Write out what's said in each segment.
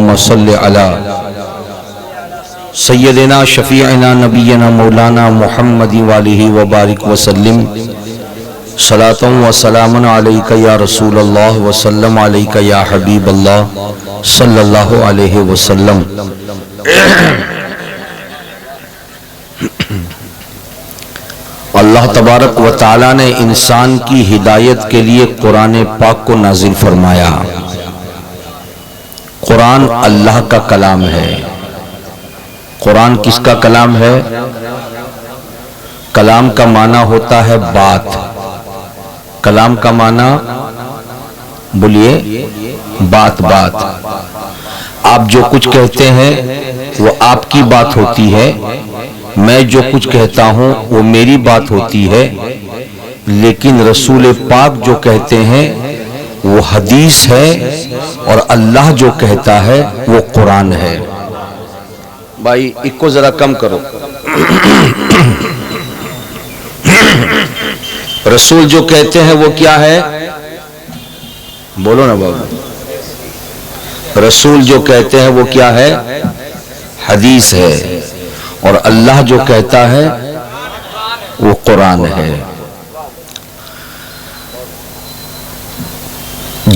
اللہم صلی علی سیدنا شفیعنا نبینا مولانا محمد والہ وبارک وسلم صلاۃ و سلام علیک یا رسول اللہ وسلم علیک یا حبیب اللہ صلی اللہ علیہ وسلم۔ اللہ تبارک و تعالی نے انسان کی ہدایت کے لیے قرآن پاک کو نازل فرمایا۔ قرآن اللہ کا کلام ہے۔ قرآن کس کا کلام ہے؟ کلام کا معنی ہوتا ہے بات۔ کلام کا معنی بولیے بات۔ آپ جو کچھ کہتے ہیں وہ آپ کی بات ہوتی ہے، میں جو کچھ کہتا ہوں وہ میری بات ہوتی ہے، لیکن رسول پاک جو کہتے ہیں وہ حدیث ہے، اور اللہ جو کہتا ہے وہ قرآن ہے۔ بھائی ایک کو ذرا کم کرو۔ رسول جو کہتے ہیں وہ کیا ہے؟ بولو نا بابا۔ رسول جو کہتے ہیں وہ کیا ہے؟ حدیث ہے، اور اللہ جو کہتا ہے وہ قرآن ہے۔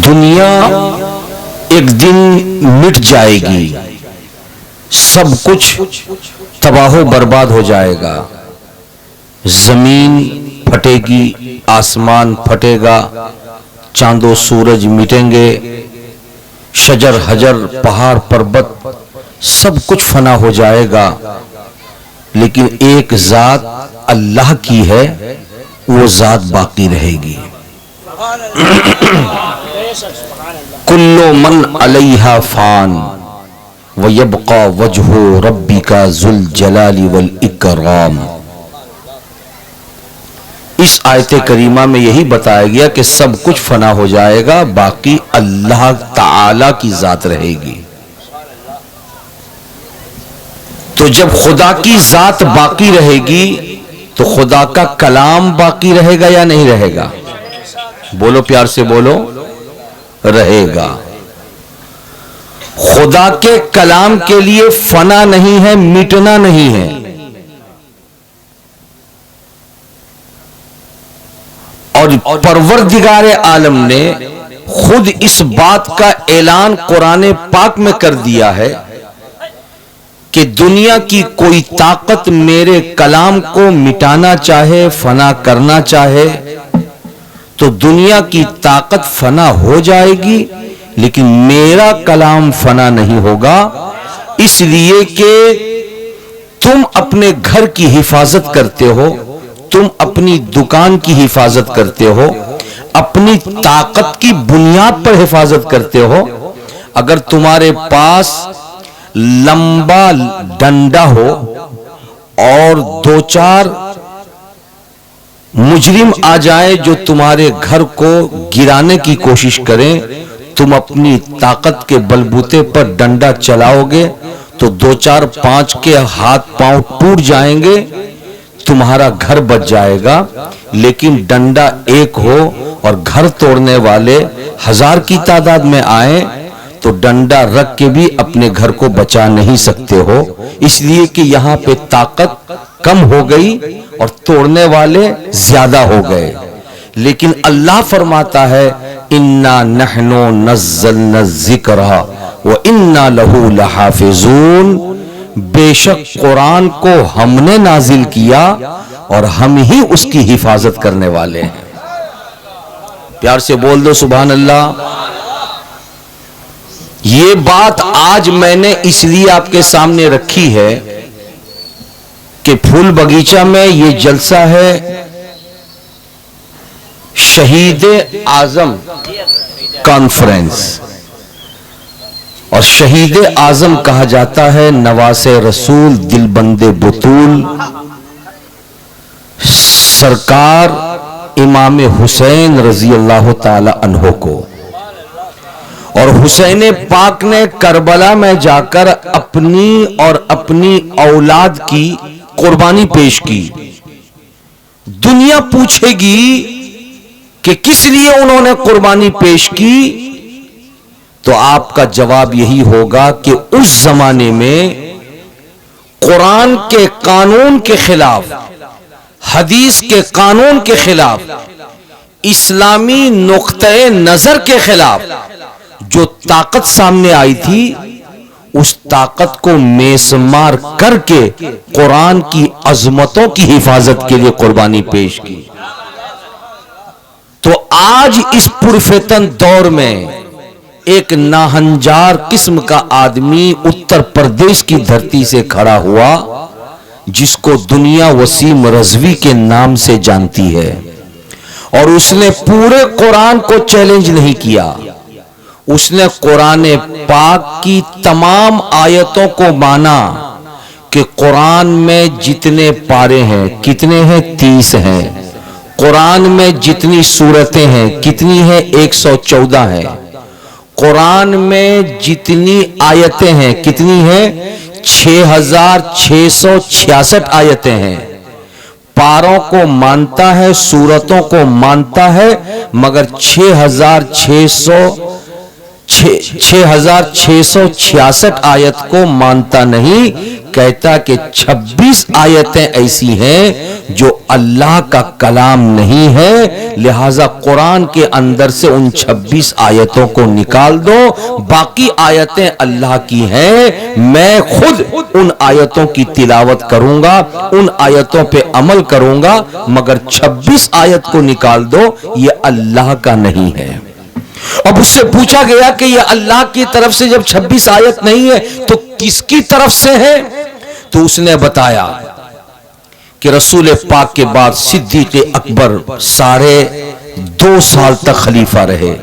دنیا ایک دن مٹ جائے گی، سب کچھ تباہ و برباد ہو جائے گا، زمین پھٹے گی، آسمان پھٹے گا، چاند و سورج مٹیں گے، شجر حجر پہاڑ پربت سب کچھ فنا ہو جائے گا، لیکن ایک ذات اللہ کی ہے، وہ ذات باقی رہے گی۔ کل من علیہا فان وَيَبْقَى وَجْهُ رَبِّكَ ذُو الْجَلَالِ وَالْإِكْرَامِ۔ اس آیت کریمہ میں یہی بتایا گیا کہ سب کچھ فنا ہو جائے گا، باقی اللہ تعالی کی ذات رہے گی۔ تو جب خدا کی ذات باقی رہے گی تو خدا کا کلام باقی رہے گا یا نہیں رہے گا؟ بولو پیار سے بولو، رہے گا۔ خدا کے کلام کے لیے فنا نہیں ہے، مٹنا نہیں ہے۔ اور پروردگار عالم نے خود اس بات کا اعلان قرآن پاک میں کر دیا ہے کہ دنیا کی کوئی طاقت میرے کلام کو مٹانا چاہے، فنا کرنا چاہے تو دنیا کی طاقت فنا ہو جائے گی، لیکن میرا کلام فنا نہیں ہوگا، اس لیے کہ تم اپنے گھر کی حفاظت کرتے ہو، تم اپنی دکان کی حفاظت کرتے ہو، اپنی طاقت کی بنیاد پر حفاظت کرتے ہو۔ اگر تمہارے پاس لمبا ڈنڈا ہو اور دو چار مجرم آ جائیں جو تمہارے گھر کو گرانے کی کوشش کریں، تم اپنی طاقت کے بلبوتے پر ڈنڈا چلاؤ گے تو دو چار پانچ کے ہاتھ پاؤں ٹوٹ جائیں گے، تمہارا گھر بچ جائے گا۔ لیکن ڈنڈا ایک ہو اور گھر توڑنے والے 1000 کی تعداد میں آئیں تو ڈنڈا رکھ کے بھی اپنے گھر کو بچا نہیں سکتے ہو، اس لیے کہ یہاں پہ طاقت کم ہو گئی اور توڑنے والے زیادہ ہو گئے۔ لیکن اللہ فرماتا ہے اِنَّا نَحْنُ نَزَّلْنَا الذِّكْرَ وَإِنَّا لَهُ لَحَافِظُونَ۔ بے شک قرآن کو ہم نے نازل کیا اور ہم ہی اس کی حفاظت کرنے والے ہیں۔ پیار سے بول دو سبحان اللہ۔ یہ بات آج میں نے اس لیے آپ کے سامنے رکھی ہے کہ پھول بغیچہ میں یہ جلسہ ہے شہید اعظم کانفرنس، اور شہید اعظم کہا جاتا ہے نواز رسول دل بند بطول سرکار امام حسین رضی اللہ تعالی عنہ کو۔ اور حسین پاک نے کربلا میں جا کر اپنی اور اپنی اولاد کی قربانی پیش کی۔ دنیا پوچھے گی کہ کس لیے انہوں نے قربانی پیش کی، تو آپ کا جواب یہی ہوگا کہ اس زمانے میں قرآن کے قانون کے خلاف، حدیث کے قانون کے خلاف، اسلامی نقطۂ نظر کے خلاف جو طاقت سامنے آئی تھی، اس طاقت کو میسمار کر کے قرآن کی عظمتوں کی حفاظت کے لیے قربانی پیش کی۔ تو آج اس پرفتن دور میں ایک ناہنجار قسم کا آدمی اتر پردیش کی دھرتی سے کھڑا ہوا، جس کو دنیا وسیم رضوی کے نام سے جانتی ہے، اور اس نے پورے قرآن کو چیلنج نہیں کیا، اس نے قرآن پاک کی تمام آیتوں کو مانا کہ قرآن میں جتنے پارے ہیں، کتنے ہیں؟ 30 ہیں۔ قرآن میں جتنی سورتیں ہیں کتنی ہیں؟ 114 ہیں۔ قرآن میں جتنی آیتیں ہیں کتنی ہیں؟ 6666 آیتیں ہیں۔ پاروں کو مانتا ہے، سورتوں کو مانتا ہے، مگر 6666 آیت کو مانتا نہیں، کہتا کہ 26 آیتیں ایسی ہیں جو اللہ کا کلام نہیں ہے، لہذا قرآن کے اندر سے ان 26 آیتوں کو نکال دو، باقی آیتیں اللہ کی ہیں، میں خود ان آیتوں کی تلاوت کروں گا، ان آیتوں پہ عمل کروں گا، مگر 26 آیت کو نکال دو، یہ اللہ کا نہیں ہے۔ اب اس سے پوچھا گیا کہ یہ اللہ کی طرف سے جب 26 آیت نہیں ہے تو کس کی طرف سے ہے؟ تو اس نے بتایا کہ رسول پاک کے بعد صدیق اکبر 2.5 سال تک خلیفہ رہے،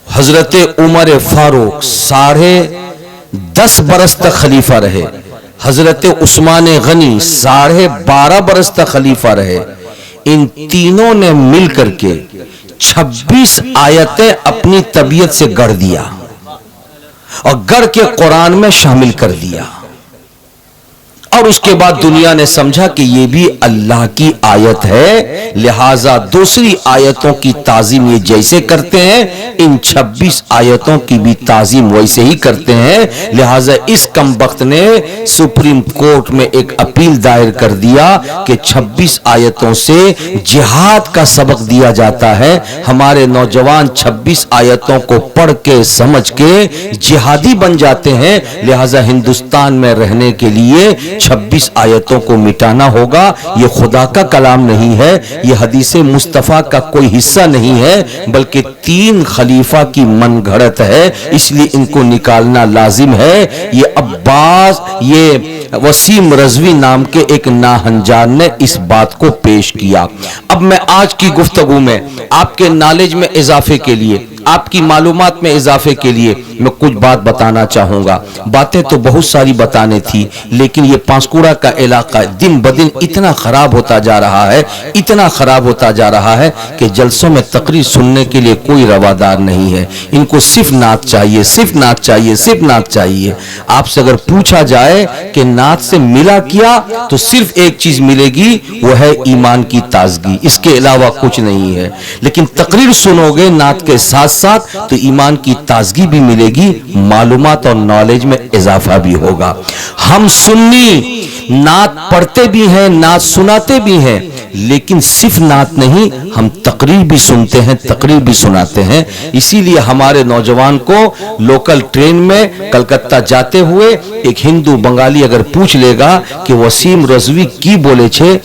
حضرت عمر فاروق 10.5 برس تک خلیفہ رہے، حضرت عثمان غنی 12.5 برس تک خلیفہ رہے۔ ان تینوں نے مل کر کے 26 آیتیں اپنی طبیعت سے گڑھ دیا اور گڑھ کے قرآن میں شامل کر دیا، اور اس کے بعد دنیا نے سمجھا کہ یہ بھی اللہ کی آیت ہے، لہذا دوسری آیتوں کی تعظیم یہ جیسے کرتے ہیں ان 26 آیتوں کی بھی تعظیم ویسے ہی کرتے ہیں، لہذا اس کمبخت نے سپریم کورٹ میں ایک اپیل دائر کر دیا کہ 26 آیتوں سے جہاد کا سبق دیا جاتا ہے، ہمارے نوجوان 26 آیتوں کو پڑھ کے سمجھ کے جہادی بن جاتے ہیں، لہذا ہندوستان میں رہنے کے لیے 26 آیتوں کو مٹانا ہوگا۔ یہ خدا کا کلام نہیں ہے، یہ حدیث مصطفیٰ کا کوئی حصہ نہیں ہے، بلکہ 3 خلیفہ کی من گھڑت ہے، اس لیے ان کو نکالنا لازم ہے۔ یہ عباس، یہ وسیم رضوی نام کے ایک ناہنجار نے اس بات کو پیش کیا۔ اب میں آج کی گفتگو میں آپ کے نالج میں اضافے کے لیے، آپ کی معلومات میں اضافے کے لیے میں کچھ بات بتانا چاہوں گا۔ باتیں تو بہت ساری بتانے تھی، لیکن یہ پانسکوڑا کا علاقہ دن بدن اتنا خراب ہوتا جا رہا ہے، اتنا خراب ہوتا جا رہا ہے کہ جلسوں میں تقریر سننے کے لیے کوئی روادار نہیں ہے، ان کو صرف نعت چاہیے، صرف نعت چاہیے، صرف نعت چاہیے۔ آپ سے اگر پوچھا جائے کہ نعت سے ملا کیا، تو صرف ایک چیز ملے گی، وہ ہے ایمان کی تازگی، اس کے علاوہ کچھ نہیں ہے۔ لیکن تقریر سنو گے نعت کے ساتھ ساتھ تو ایمان کی تازگی بھی ملے گی، معلومات اور نالج میں اضافہ بھی ہوگا۔ ہم سنی نعت پڑھتے بھی ہیں، نعت سناتے بھی ہیں، لیکن صرف نعت نہیں، ہم تقریر بھی سنتے ہیں، تقریر بھی سناتے ہیں۔ اسی لیے ہمارے نوجوان کو لوکل ٹرین میں کلکتہ جاتے ہوئے ایک ہندو بنگالی اگر پوچھ لے گا کہ وسیم رضوی کی بولے چھے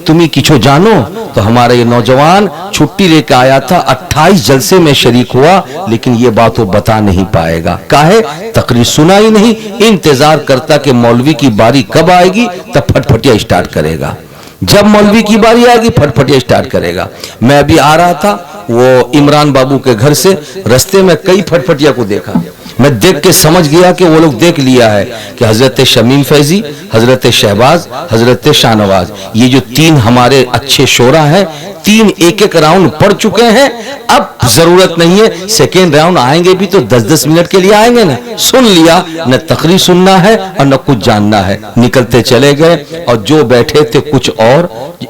تمہیں کچھو جانو، تو ہمارا یہ نوجوان چھٹی لے کے آیا تھا، 28 جلسے میں شریک ہوا، لیکن یہ بات وہ بتا نہیں پائے گا، کاہے؟ تقریر سنا ہی نہیں، انتظار کرتا کہ مولوی کی باری کب آئے گی، تب پھٹ پھٹیا اسٹارٹ کرے گا۔ جب مولوی کی باری آئے گی پھٹ پھٹیا اسٹارٹ کرے گا۔ میں ابھی آ رہا تھا وہ عمران بابو کے گھر سے، رستے میں کئی پھٹ پھٹیا کو دیکھا، میں دیکھ کے سمجھ گیا کہ وہ لوگ دیکھ لیا ہے کہ حضرت شمیم فیضی، حضرت شہباز، حضرت شاہ نواز، یہ جو تین ہمارے اچھے شعرا ہیں، تین ایک ایک راؤنڈ پڑھ چکے ہیں، اب ضرورت نہیں ہے سیکنڈ راؤنڈ آئیں گے بھی تو 10-10 منٹ کے لیے آئیں گے نا، سن لیا، نہ تقریر سننا ہے اور نہ کچھ جاننا ہے، نکلتے چلے گئے۔ اور جو بیٹھے تھے کچھ اور،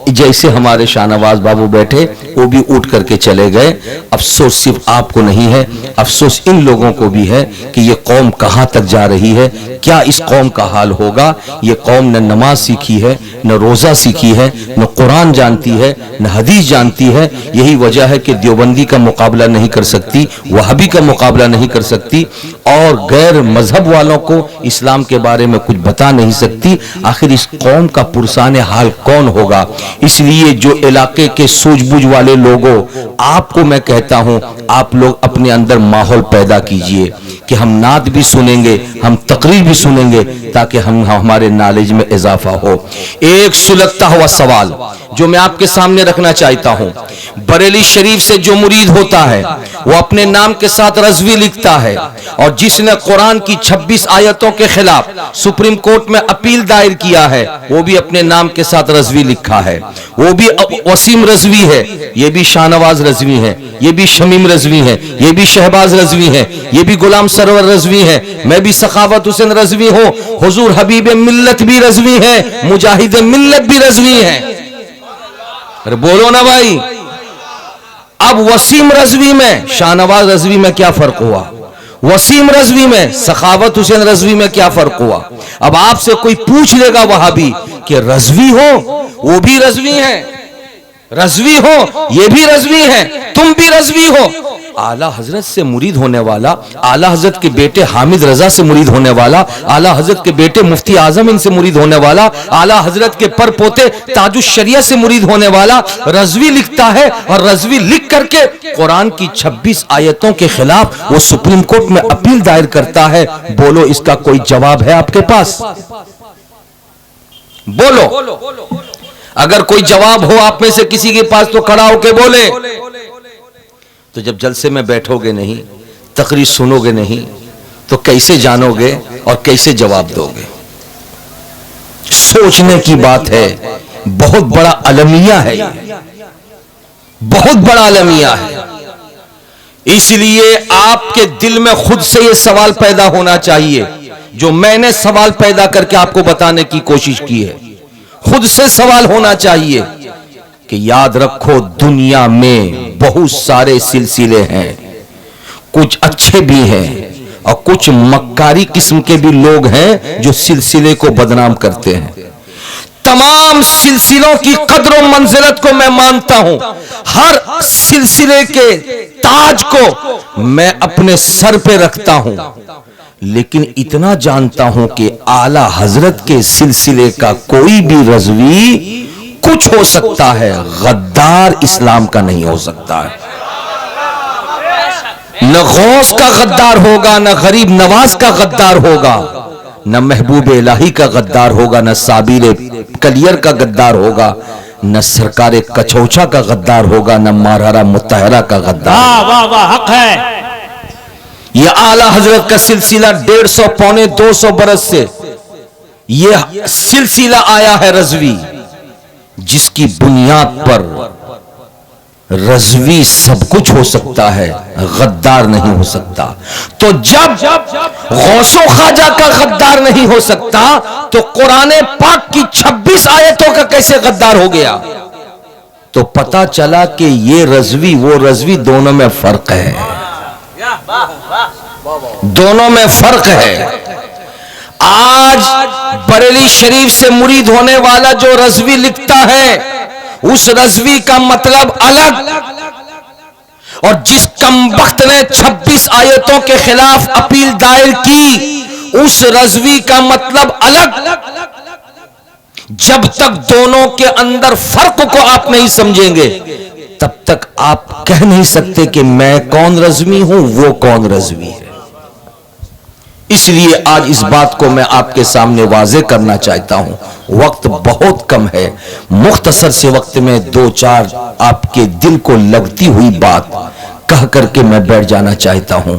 جیسے ہمارے شاہ نواز بابو بیٹھے وہ بھی اٹھ کر کے چلے گئے۔ افسوس صرف آپ کو نہیں ہے، افسوس ان لوگوں کو بھی ہے کہ یہ قوم کہاں تک جا رہی ہے، کیا اس قوم کا حال ہوگا۔ یہ قوم نہ نماز سیکھی ہے، نہ روزہ سیکھی ہے، نہ قرآن جانتی ہے، نہ حدیث جانتی ہے۔ یہی وجہ ہے کہ دیوبندی کا مقابلہ نہیں کر سکتی، وہابی کا مقابلہ نہیں کر سکتی، اور غیر مذہب والوں کو اسلام کے بارے میں کچھ بتا نہیں سکتی۔ آخر اس قوم کا پرسان حال کون ہوگا؟ اس لیے جو علاقے کے سوجھ بوجھ والے لوگوں، آپ کو میں کہتا ہوں، آپ لوگ اپنے اندر ماحول پیدا کیجئے کہ ہم نعت بھی سنیں گے، ہم تقریر بھی سنیں گے، تاکہ ہمارے نالج میں اضافہ ہو۔ ایک سلگتا ہوا سوال جو میں آپ کے سامنے رکھنا چاہتا ہوں، بریلی شریف سے جو مرید ہوتا ہے وہ اپنے نام کے ساتھ رضوی لکھتا ہے، اور جس نے قرآن کی 26 آیتوں کے خلاف سپریم کورٹ میں اپیل دائر کیا ہے وہ بھی اپنے نام کے ساتھ رضوی لکھا ہے، وہ بھی وسیم رضوی ہے، یہ بھی شاہ نواز رضوی ہے، یہ بھی شمیم رضوی ہے، یہ بھی شہباز رضوی ہے، یہ بھی غلام سرور رضوی ہے، میں بھی سخاوت حسین رضوی ہوں، حضور حبیب ملت بھی رضوی ہے، مجاہد ملت بھی رضوی ہے۔ ارے بولو نا بھائی، اب وسیم رضوی میں شاہ نواز رضوی میں کیا فرق ہوا؟ وسیم رضوی میں سخاوت حسین رضوی میں کیا فرق ہوا؟ اب آپ سے کوئی پوچھ لے گا وہابی کہ رضوی ہو، وہ بھی رضوی ہیں، رضوی ہو یہ بھی رضوی ہیں، تم بھی رضوی ہو۔ اعلیٰ حضرت سے مرید ہونے والا، اعلیٰ حضرت کے بیٹے حامد رضا سے مرید ہونے والا، اعلیٰ حضرت کے بیٹے مفتی اعظم ان سے مرید ہونے والا، اعلیٰ حضرت کے پر پوتے تاج الشریعہ سے مرید ہونے والا رضوی لکھتا ہے، اور رضوی لکھ کر کے قرآن کی 26 آیتوں کے خلاف وہ سپریم کورٹ میں اپیل دائر کرتا ہے۔ بولو اس کا کوئی جواب ہے آپ کے پاس؟ بولو، اگر کوئی جواب ہو آپ میں سے کسی کے پاس تو کھڑا ہو کے بولے۔ تو جب جلسے میں بیٹھو گے نہیں، تقریر سنو گے نہیں، تو کیسے جانو گے اور کیسے جواب دو گے؟ سوچنے کی بات ہے، بہت بڑا المیہ ہے، بہت بڑا المیہ ہے۔ اس لیے آپ کے دل میں خود سے یہ سوال پیدا ہونا چاہیے جو میں نے سوال پیدا کر کے آپ کو بتانے کی کوشش کی ہے۔ خود سے سوال ہونا چاہیے کہ یاد رکھو دنیا میں بہت سارے سلسلے ہیں، کچھ اچھے بھی ہیں اور کچھ مکاری قسم کے بھی لوگ ہیں جو سلسلے کو بدنام کرتے ہیں۔ تمام سلسلوں کی قدر و منزلت کو میں مانتا ہوں، ہر سلسلے کے تاج کو میں اپنے سر پہ رکھتا ہوں، لیکن اتنا جانتا ہوں کہ اعلیٰ حضرت کے سلسلے کا کوئی بھی رضوی کچھ ہو سکتا ہے، غدار اسلام کا نہیں ہو سکتا ہے۔ نہ غوث کا غدار ہوگا، نہ غریب نواز کا غدار ہوگا، نہ محبوب الہی کا غدار ہوگا، نہ سابیر کلیر کا غدار ہوگا، نہ سرکار کچوچا کا غدار ہوگا، نہ مارہرہ متحرہ کا غدار ہوگا۔ واہ واہ حق ہے۔ یہ اعلیٰ حضرت کا سلسلہ 150 پونے 200 برس سے یہ سلسلہ آیا ہے رضوی، جس کی بنیاد پر رضوی سب کچھ ہو سکتا ہے، غدار نہیں ہو سکتا۔ تو جب غوث و خواجہ کا غدار نہیں ہو سکتا تو قرآن پاک کی 26 آیتوں کا کیسے غدار ہو گیا؟ تو پتا چلا کہ یہ رضوی وہ رضوی، دونوں میں فرق ہے، دونوں میں فرق ہے۔ آج بریلی شریف سے مرید ہونے والا جو رضوی لکھتا ہے اس رضوی کا مطلب الگ، اور جس کمبخت نے 26 آیتوں کے خلاف اپیل دائر کی اس رضوی کا مطلب الگ۔ جب تک دونوں کے اندر فرق کو آپ نہیں سمجھیں گے تب تک آپ کہہ نہیں سکتے کہ میں کون رضوی ہوں، وہ کون رضوی ہے۔ اس لیے آج اس بات کو میں آپ کے سامنے واضح کرنا چاہتا ہوں، وقت بہت کم ہے، مختصر سے وقت میں 2-4 آپ کے دل کو لگتی ہوئی بات کہہ کر کے میں بیٹھ جانا چاہتا ہوں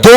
2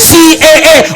CAA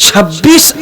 26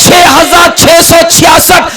6666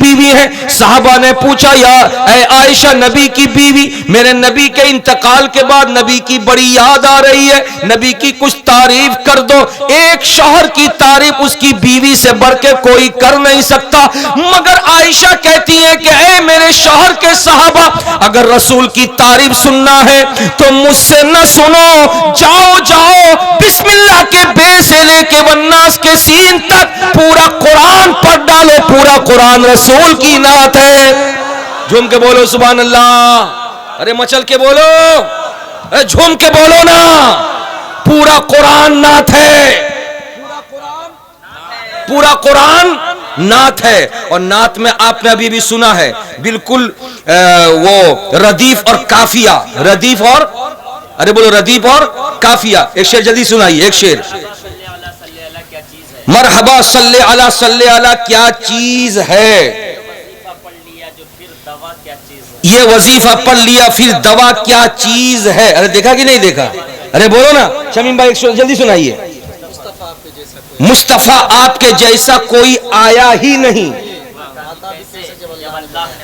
بیوی ہیں. صحابہ نے پوچھا یا اے عائشہ نبی کی بیوی, میرے نبی کے انتقال کے بعد نبی کی بڑی یاد آ رہی ہے, نبی کی کچھ تعریف کر دو. ایک شوہر کی تعریف اس کی بیوی سے بڑھ کے کوئی کر نہیں سکتا. مگر عائشہ کہتی ہیں کہ اے میرے شوہر کے صحابہ, اگر رسول کی تعریف سننا ہے تو مجھ سے نہ سنو, جاؤ جاؤ بسم اللہ کے بے سے لے کے والناس کے سین تک پورا قرآن پڑھ ڈالو. پورا قرآن رسول کی نعت ہے. جھوم کے بولو سبحان اللہ. ارے مچل کے بولو, ارے جھوم کے بولو نا. پورا قرآن نعت ہے, پورا قرآن نعت ہے. اور نعت میں آپ نے ابھی بھی سنا ہے بالکل وہ ردیف اور کافیہ, ردیف اور ارے بولو ردیف اور کافیہ. ایک شعر جلدی سنائیے, ایک شعر. مرحبا صلی علی صلی علی کیا چیز ہے, یہ وظیفہ پڑھ لیا پھر دوا کیا چیز ہے. ارے دیکھا کہ نہیں دیکھا, ارے بولو نا شمیم بھائی, جلدی سنائیے. مصطفیٰ آپ کے جیسا کوئی آیا ہی نہیں,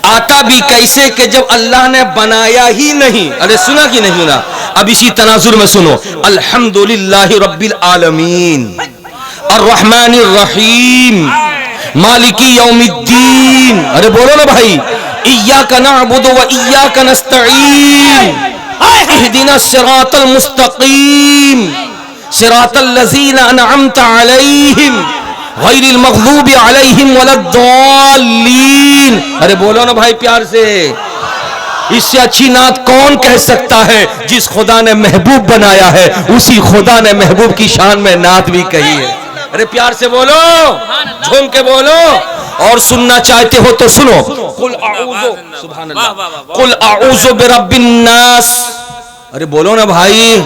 آتا بھی کیسے کہ جب اللہ نے بنایا ہی نہیں. ارے سنا کہ نہیں سنا؟ اب اسی تناظر میں سنو. الحمدللہ رب العالمین الرحمن الرحیم مالک یوم الدین. ارے بولو نا بھائی. ایاک نعبد و ایاک نستعین اہدنا الصراط المستقیم صراط الذین انعمت علیہم غیر المغضوب علیہم ولا الضالین. ارے بولو نا بھائی پیار سے. اس سے اچھی نعت کون کہہ سکتا ہے؟ جس خدا نے محبوب بنایا ہے اسی خدا نے محبوب کی شان میں نعت بھی کہی ہے. ارے پیار سے بولو, جھوم کے بولو. اور سننا چاہتے ہو تو سنو. قل اعوذ, سبحان اللہ, قل اعوذ برب الناس. ارے بولو نا بھائی.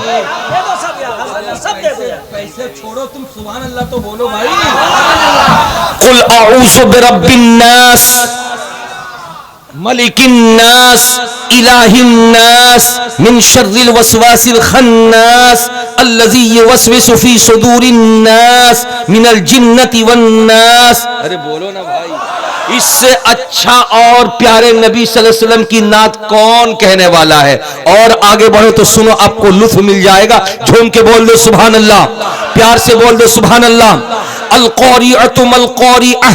چھوڑو تم سبحان اللہ تو بولو بھائی. قل اعوذ برب الناس ملک الناس الہ الناس من شر الوسواس الخناس الذی یوسوس فی صدور الناس من الجنۃ والناس. ارے بولو نا بھائی. اس سے اچھا اور پیارے نبی صلی اللہ علیہ وسلم کی نعت کون کہنے والا ہے؟ اور آگے بڑھو تو سنو, آپ کو لطف مل جائے گا. جھوم کے بول دو سبحان اللہ, پیار سے بول دو سبحان اللہ. القاریعۃ ما القاریعہ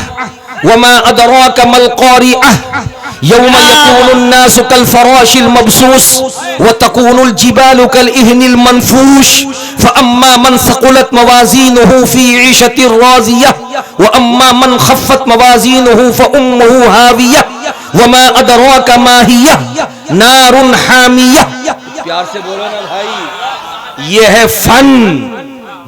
وما ادراک ما القاریعہ یوم یکون الناس کالفراش المبثوث وتکون الجبال کالعہن المنفوش فاما من ثقلت موازینہ فی عیشۃ راضیہ واما من خفت موازینہ فامہ ہاویہ وما ادراک ما ہی نار حامیہ. پیار سے بولو نا بھائی. یہ ہے فن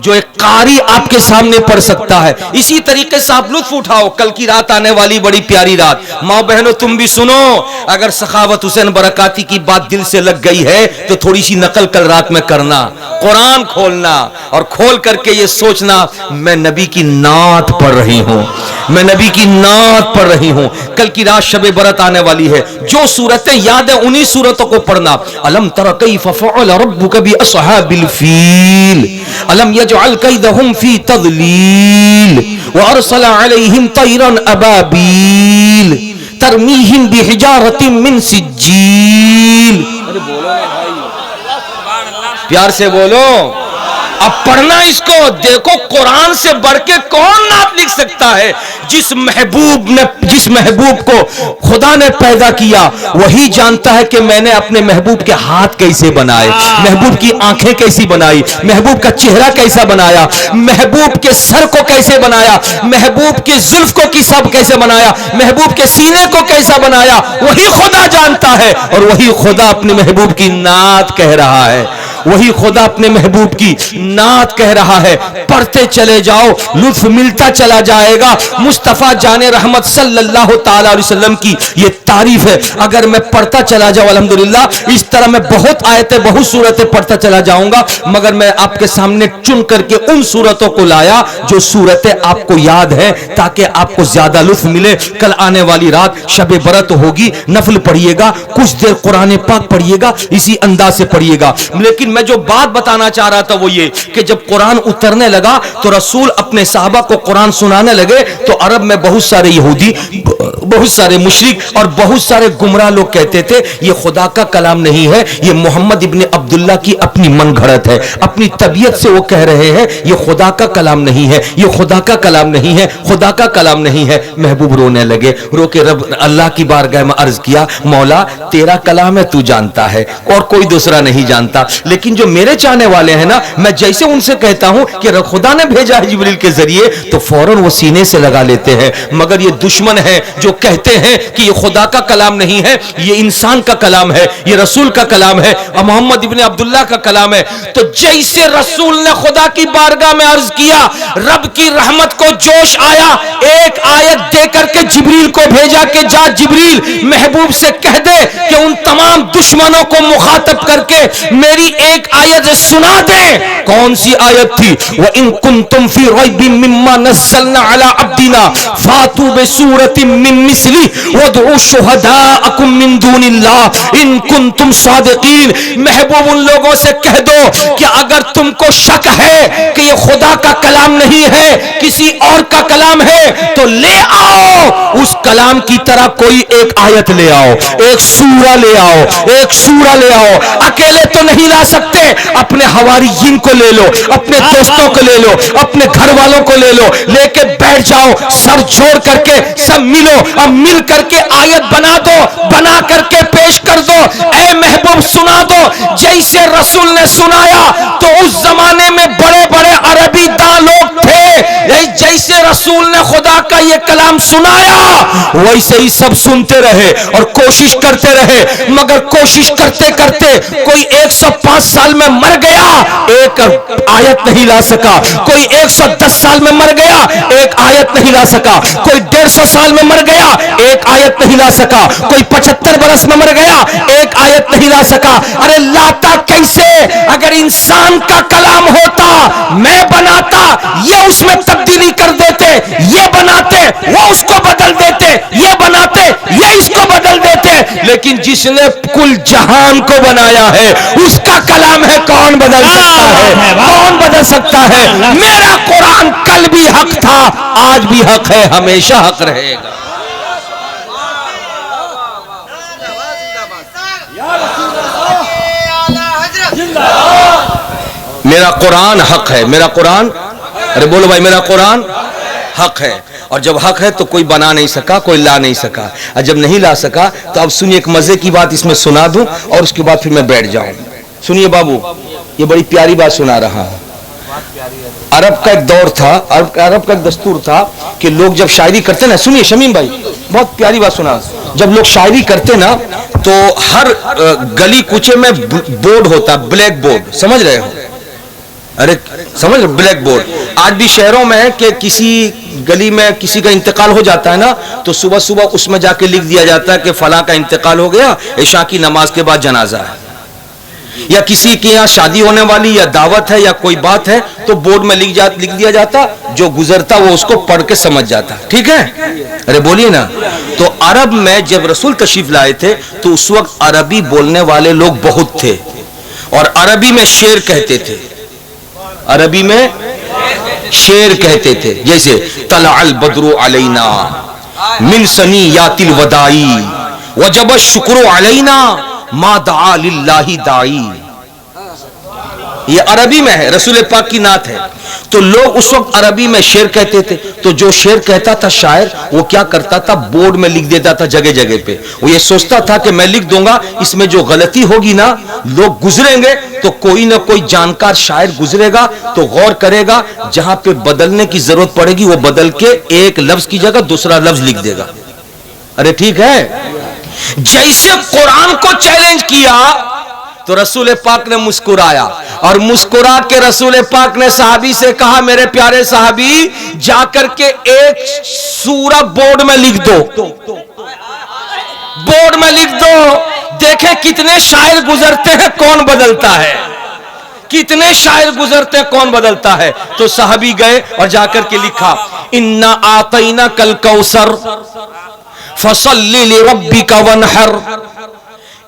جو ایک قاری آپ کے سامنے پڑھ سکتا ہے. اسی طریقے سے آپ لطف اٹھاؤ. کل کی رات آنے والی بڑی پیاری رات. ماں بہنوں تم بھی سنو. اگر سخاوت حسین برکاتی کی بات دل سے لگ گئی ہے تو تھوڑی سی نقل کل رات میں کرنا, قرآن کھولنا اور کھول کر کے یہ سوچنا میں نبی کی نعت پڑھ رہی ہوں, میں نبی کی نعت پڑھ رہی ہوں. کل کی رات شب برات آنے والی ہے. جو صورتیں یاد ہیں انہی صورتوں کو پڑھنا. الم تر کیف فعل ربک باصحاب الفیل الم یجعل کیدہم فی تضلیل وارسل علیہم طیرا ابابیل ترمیہم بحجارۃ من سجیل. ارے بولو نا بھائی, پیار سے بولو. اب پڑھنا اس کو. دیکھو قرآن سے بڑھ کے کون نعت لکھ سکتا ہے؟ جس محبوب کو خدا نے پیدا کیا وہی جانتا ہے کہ میں نے اپنے محبوب کے ہاتھ کیسے بنائے, محبوب کی آنکھیں کیسی بنائی, محبوب کا چہرہ کیسا بنایا, محبوب کے سر کو کیسے بنایا, محبوب کی زلف کو کیسے بنایا, محبوب کے سینے کو کیسا بنایا, وہی خدا جانتا ہے. اور وہی خدا اپنے محبوب کی نعت کہہ رہا ہے, وہی خدا اپنے محبوب کی نعت کہہ رہا ہے. پڑھتے چلے جاؤ, لطف ملتا چلا جائے گا. مصطفیٰ جان رحمت صلی اللہ تعالی علیہ وسلم کی یہ تعریف ہے. اگر میں پڑھتا چلا جاؤں الحمدللہ, اس طرح میں بہت آیتیں بہت صورتیں پڑھتا چلا جاؤں گا, مگر میں آپ کے سامنے چن کر کے ان صورتوں کو لایا جو صورتیں آپ کو یاد ہیں تاکہ آپ کو زیادہ لطف ملے. کل آنے والی رات شب برات ہوگی, نفل پڑھیے گا, کچھ دیر قرآن پاک پڑھیے گا, اسی انداز سے پڑھیے گا. لیکن میں جو بات بتانا چاہ رہا تھا وہ یہ کہ جب قرآن اترنے لگا تو رسول اپنے صحابہ کو قرآن سنانے لگے تو عرب میں بہت سارے یہودی، بہت سارے مشرک اور بہت سارے گمراہ لوگ کہتے تھے یہ خدا کا کلام نہیں ہے، یہ محمد ابن عبداللہ کی اپنی من گھڑت ہے، اپنی طبیعت سے وہ کہہ رہے ہیں، یہ خدا کا کلام نہیں ہے، یہ خدا کا کلام نہیں ہے، خدا کا کلام نہیں ہے۔ محبوب رونے لگے، رو کے رب اللہ کی بارگاہ میں عرض کیا، مولا تیرا کلام ہے، تو جانتا ہے اور کوئی دوسرا نہیں جانتا، لیکن جو میرے چاہنے والے ہیں نا، میں جیسے ان سے کہتا ہوں کہ خدا نے بھیجا ہے جبریل کے ذریعے تو فوراً وہ سینے سے لگا لیتے ہیں، مگر یہ دشمن ہے جو کہتے ہیں کہ یہ خدا کا کلام نہیں ہے، یہ انسان کا کلام ہے، یہ رسول کا کلام ہے اور محمد ابن عبداللہ کا کلام ہے۔ تو جیسے رسول نے خدا کی بارگاہ میں عرض کیا، رب کی رحمت کو جوش آیا، ایک آیت دے کر کے جبریل کو بھیجا کہ جا جبریل محبوب سے کہہ دے کہ ان تمام دشمنوں کو مخاطب کر کے میری ایک آیت سنا دے۔ کون سی آیت تھی؟ وَإِن كُنتُمْ فِي رَيْبٍ مِّمَّا نَزَّلْنَا عَلَىٰ عَبْدِنَا فَأْتُوا بِسُورَةٍ مِّن مِّثْلِهِ وَادْعُوا شُهَدَاءَكُم مِّن دُونِ اللَّهِ إِن كُنتُمْ صَادِقِينَ۔ محبوب ان لوگوں سے کہہ دو کہ اگر تم کو شک ہے کہ یہ خدا کا کلام نہیں ہے، کسی اور کا کلام ہے، تو لے آؤ اس کلام کی طرح کوئی ایک آیت لے آؤ، ایک سورہ لے آؤ، ایک سورہ لے آؤ۔ اکیلے تو نہیں لا سکتے، اپنے حواریین کو لے لو، اپنے دوستوں کو لے لو، اپنے گھر والوں کو لے لو، لے کے بیٹھ جاؤ، سر جوڑ کر کے سب ملو اور مل کر کے آیت بنا دو، بنا کر کے پیش کر دو۔ اے محبوب سنا دو جیسے رسول نے سنایا تو اس زمانے میں بڑے بڑے عربی داں لوگ تھے، جیسے رسول نے خدا کا یہ کلام سنایا ویسے ہی سب سنتے رہے اور کوشش کرتے رہے، مگر کوشش کرتے کرتے کوئی 105 سال میں مر گیا، ایک آیت نہیں لا سکا، کوئی 110 سال میں مر گیا، ایک آیت نہیں لا سکا، کوئی 150 سال میں مر گیا، ایک آیت نہیں لا سکا، کوئی 75 برس میں مر گیا، ایک آیت نہیں لا سکا۔ ارے لاتا کیسے؟ اگر انسان کا کلام ہوتا میں بناتا یہ اس میں تبدیلی کر دیتے، یہ بناتے وہ اس کو بدل دیتے، یہ بناتے یہ اس کو بدل دیتے، لیکن جس نے کل جہان کو بنایا ہے اس کا کلام ہے، کون بدل سکتا ہے؟ کون بدل سکتا ہے؟ میرا قرآن کل بھی حق تھا، آج بھی حق ہے، ہمیشہ حق رہے گا۔ میرا قرآن حق ہے، میرا قرآن، ارے بولو بھائی، میرا قرآن حق ہے، اور جب حق ہے تو کوئی بنا نہیں سکا، کوئی لا نہیں سکا، اور جب نہیں لا سکا تو اب سنیے ایک مزے کی بات اس میں سنا دوں اور اس کے بعد پھر میں بیٹھ جاؤں۔ سنیے بابو، یہ بڑی پیاری بات سنا رہا ہوں۔ عرب کا ایک دور تھا، عرب کا ایک دستور تھا کہ لوگ جب شاعری کرتے نا، سنیے شمیم بھائی بہت پیاری بات سنا، جب لوگ شاعری کرتے نا تو ہر گلی کوچے میں بورڈ ہوتا، بلیک بورڈ، سمجھ رہے ہو؟ ارے سمجھ رہے بلیک بورڈ آج بھی شہروں میں ہے کہ کسی گلی میں کسی کا انتقال ہو جاتا ہے نا تو صبح صبح اس میں جا کے لکھ دیا جاتا ہے کہ فلاں کا انتقال ہو گیا، عشاء کی نماز کے بعد جنازہ ہے، یا کسی کے یہاں شادی ہونے والی یا دعوت ہے یا کوئی بات ہے تو بورڈ میں لکھ دیا جاتا، جو گزرتا وہ اس کو پڑھ کے سمجھ جاتا، ٹھیک ہے؟ ارے بولیے نا۔ تو عرب میں جب رسول تشریف لائے تھے تو اس وقت عربی بولنے والے لوگ بہت تھے اور عربی میں شعر کہتے تھے، عربی میں شعر کہتے تھے، جیسے طلع البدر علینا من ثنیات الوداع وجب الشکر علینا ما دعا للہ داعی۔ یہ عربی میں ہے، رسول پاک کی نعت ہے، تو لوگ اس وقت عربی میں شعر کہتے تھے، تو جو شعر کہتا تھا شاعر وہ کیا کرتا تھا، بورڈ میں لکھ دیتا تھا جگہ جگہ پہ، وہ یہ سوچتا تھا کہ میں لکھ دوں گا، اس میں جو غلطی ہوگی نا لوگ گزریں گے تو کوئی نہ کوئی جانکار شاعر گزرے گا تو غور کرے گا، جہاں پہ بدلنے کی ضرورت پڑے گی وہ بدل کے ایک لفظ کی جگہ دوسرا لفظ لکھ دے گا۔ ارے ٹھیک ہے؟ جیسے قرآن کو چیلنج کیا تو رسول پاک نے مسکرایا اور مسکرا کے رسول پاک نے صحابی سے کہا، میرے پیارے صحابی جا کر کے ایک سورہ بورڈ میں لکھ دو، بورڈ میں لکھ دو، دیکھیں کتنے شاعر گزرتے ہیں کون بدلتا ہے، کتنے شاعر گزرتے ہیں کون بدلتا ہے۔ تو صحابی گئے اور جا کر کے لکھا، انا اعطیناک الکوثر فصل لربک وانحر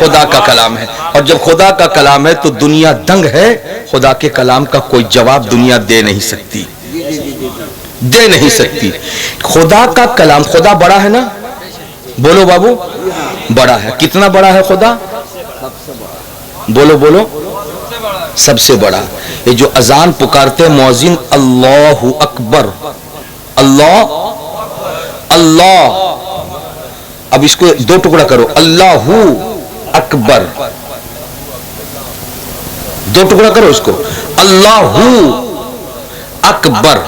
خدا کا کلام ہے. اور جب خدا کا کلام ہے تو دنیا دنگ ہے. خدا کے کلام کا کوئی جواب دنیا دے نہیں سکتی، دے نہیں سکتی. خدا کا کلام، خدا بڑا ہے نا؟ بولو بابو، بڑا ہے. کتنا بڑا ہے خدا؟ بولو بولو، سب سے بڑا. یہ جو اذان پکارتے مؤذن اللہ اکبر، اللہ اللہ، اب اس کو دو ٹکڑا کرو، اللہ اکبر، دو ٹکڑا کرو اس کو، اللہ اکبر.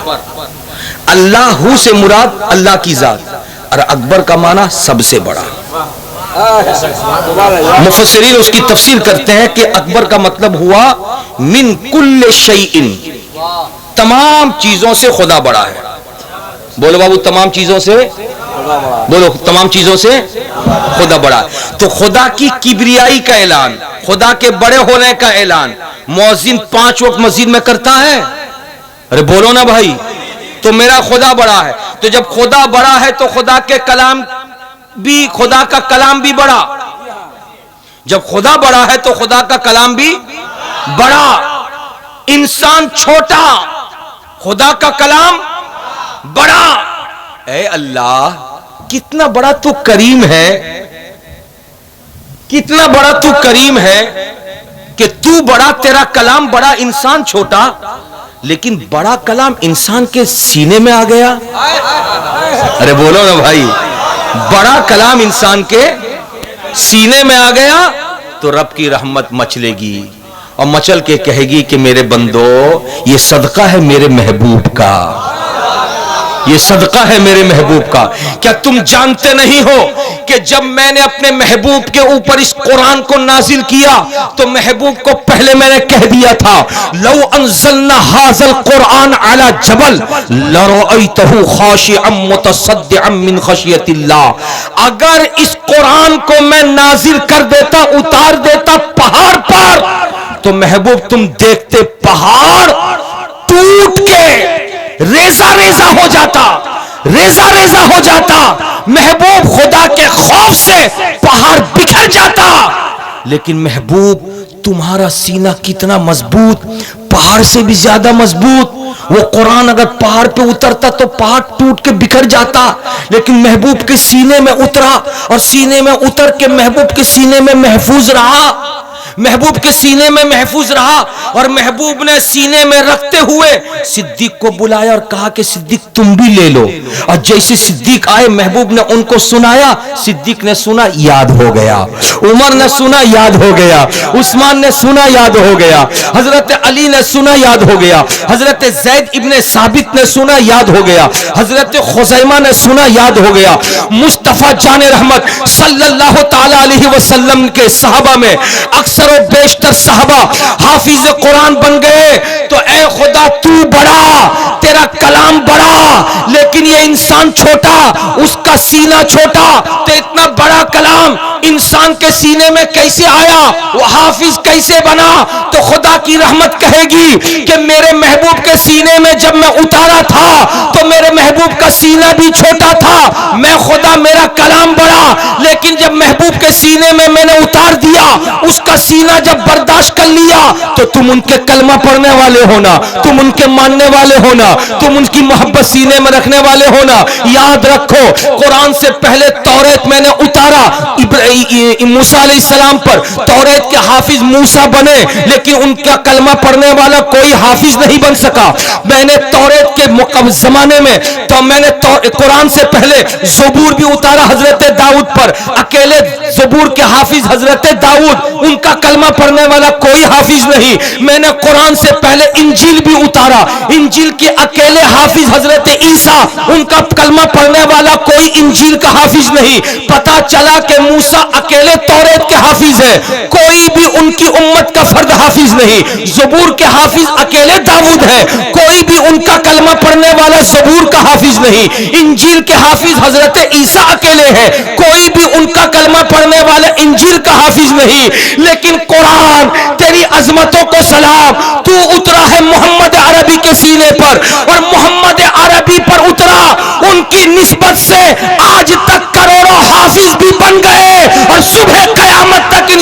اللہ سے مراد اللہ کی ذات، اور اکبر کا معنی سب سے بڑا. مفسرین اس کی تفسیر کرتے ہیں کہ اکبر کا مطلب ہوا من کل شیء، تمام چیزوں سے خدا بڑا ہے. بولو بابو، تمام چیزوں سے، بولو تمام چیزوں سے خدا بڑا ہے. تو خدا کی کبریائی کا اعلان، خدا کے بڑے ہونے کا اعلان مؤذن 5 وقت مسجد میں کرتا ہے. ارے بولو نا بھائی. تو میرا خدا بڑا ہے. تو جب خدا بڑا ہے تو خدا کے کلام بھی، خدا کا کلام بھی بڑا. جب خدا بڑا ہے تو خدا کا کلام بھی بڑا. انسان چھوٹا، خدا کا کلام بڑا. اے اللہ کتنا بڑا تو کریم ہے، کتنا بڑا تو کریم ہے کہ تو بڑا، تیرا کلام بڑا، انسان چھوٹا. لیکن بڑا کلام انسان کے سینے میں آ گیا. ارے بولو نا بھائی، بڑا کلام انسان کے سینے میں آ گیا تو رب کی رحمت مچلے گی، اور مچل کے کہے گی کہ میرے بندو یہ صدقہ ہے میرے محبوب کا، یہ صدقہ ہے میرے محبوب کا. کیا تم جانتے نہیں ہو کہ جب میں نے اپنے محبوب کے اوپر اس قرآن کو نازل کیا تو محبوب کو پہلے میں نے کہہ دیا تھا لو انزلنا هذا القرآن على جبل لرأيته خاشعا متصدعا من خشیت اللہ. اگر اس قرآن کو میں نازل کر دیتا، اتار دیتا پہاڑ پر، تو محبوب تم دیکھتے پہاڑ ٹوٹ کے ریزہ ریزہ ہو جاتا، ریزہ ریزہ ہو جاتا. محبوب خدا کے خوف سے پہاڑ بکھر جاتا. لیکن محبوب تمہارا سینہ کتنا مضبوط، پہاڑ سے بھی زیادہ مضبوط. وہ قرآن اگر پہاڑ پہ اترتا تو پہاڑ ٹوٹ کے بکھر جاتا، لیکن محبوب کے سینے میں اترا، اور سینے میں اتر کے محبوب کے سینے میں محفوظ رہا، محبوب کے سینے میں محفوظ رہا. اور محبوب نے سینے میں رکھتے ہوئے صدیق کو بلایا اور کہا کہ صدیق تم بھی لے لو. اور جیسے صدیق آئے محبوب نے ان کو سنایا، صدیق نے سنا یاد ہو گیا، عمر نے سنا یاد ہو گیا، عثمان نے سنا یاد ہو گیا، حضرت علی نے سنا یاد ہو گیا، حضرت زید ابن ثابت نے سنا یاد ہو گیا، حضرت خزیمہ نے سنا یاد ہو گیا. مصطفیٰ جان رحمت صلی اللہ تعالی علیہ وسلم کے صحابہ میں اکثر و بیشتر صحابہ حافظ قرآن بن گئے. تو اے خدا تو بڑا، تیرا کلام بڑا، لیکن یہ انسان چھوٹا، اس کا سینہ چھوٹا. تو اتنا بڑا کلام انسان کے سینے میں کیسے آیا؟ وہ حافظ کیسے بنا؟ تو خدا کی رحمت کہے گی کہ میرے محبوب کے سینے میں جب میں اتارا تھا تو میرے محبوب کا سینہ بھی چھوٹا تھا. میں خدا، میرا کلام بڑا، لیکن جب محبوب کے سینے میں نے اتار دیا، اس کا سینہ جب برداشت کر لیا، تو تم ان کے کلمہ پڑھنے والے ہونا، تم ان کے ماننے والے ہونا، تم ان کی محبت سینے میں رکھنے والے ہونا. یاد رکھو قرآن سے پہلے توریت میں نے اتارا موسیٰ علیہ السلام پر. توریت کے حافظ موسیٰ بنے، لیکن ان کا کلمہ پڑھنے والا کوئی حافظ نہیں بن سکا. میں نے توریت کے زمانے میں تو میں نے قرآن سے پہلے زبور بھی اتارا حضرت داؤد پر. اکیلے زبور کے حافظ حضرت داؤد، ان کا کلمہ پڑھنے والا کوئی حافظ نہیں. میں نے قرآن سے پہلے انجیل بھی اتارا. انجیل کے اکیلے حافظ حضرت عیسیٰ، ان کا کلمہ پڑھنے والا کوئی انجیل کا حافظ نہیں. پتا چلا کہ موسیٰ اکیلے توریت کے حافظ ہے، کوئی بھی ان کی امت کا فرد حافظ نہیں. زبور کے حافظ اکیلے داؤد ہے، کوئی بھی ان کا کلمہ پڑھنے والا زبور کا حافظ نہیں. انجیل کے حافظ حضرت عیسیٰ اکیلے ہیں، کوئی بھی ان کا کلمہ پڑھنے والا انجیل کا حافظ نہیں. لیکن قرآن تیری عظمتوں کو سلام، تو اترا ہے محمد عربی کے سینے پر، اور محمد عربی پر اترا، ان کی نسبت سے آج تک کروڑوں حافظ بھی بن گئے، اور صبح قیامت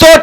2